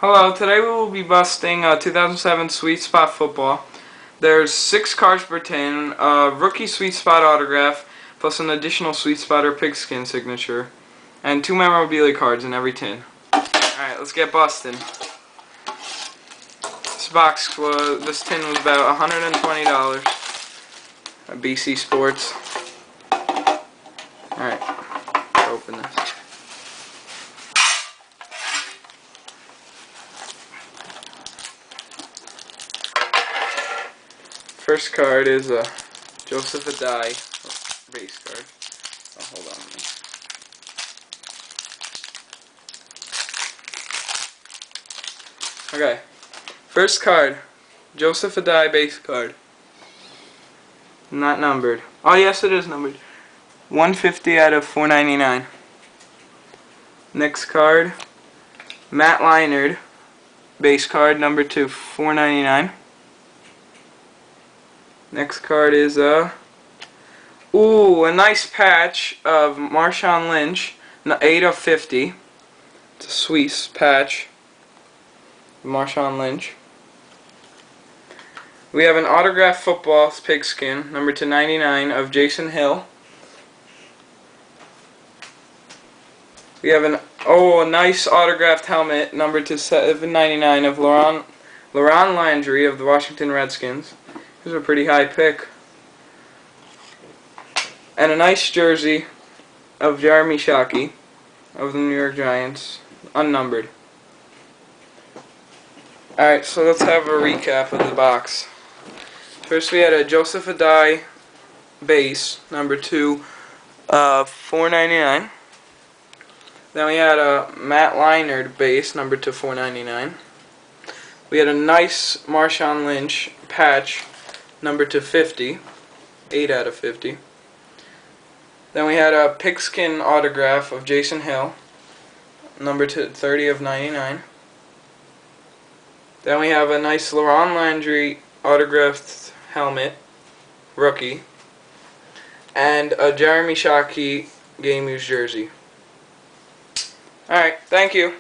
Hello, today we will be busting 2007 Sweet Spot Football. There's 6 cards per tin, a rookie Sweet Spot autograph, plus an additional Sweet Spot or Pigskin signature, and 2 memorabilia cards in every tin. Alright, let's get busting. This tin was about $120 at BC Sports. Alright, open this. First card is a Joseph Addai base card. Oh, hold on a minute. Okay, first card, Joseph Addai base card. Not numbered. Oh yes, it is numbered. 150 out of 499. Next card, Matt Leinart base card, number 2, 499. Next card is a nice patch of Marshawn Lynch, 8 of 50. It's a Swiss patch, Marshawn Lynch. We have an autographed football pigskin, number 299 of Jason Hill. We have a nice autographed helmet, number 799 of LaRon Landry of the Washington Redskins. This is a pretty high pick. And a nice jersey of Jeremy Shockey of the New York Giants, unnumbered. Alright, so let's have a recap of the box. First we had a Joseph Addai base, number 2, $4.99. Then we had a Matt Leinart base, number 2, $4.99. We had a nice Marshawn Lynch patch, number 250, 8 out of 50. Then we had a pigskin autograph of Jason Hill, number 30 of 99. Then we have a nice LaRon Landry autographed helmet, rookie, and a Jeremy Shockey game used jersey. Alright, thank you.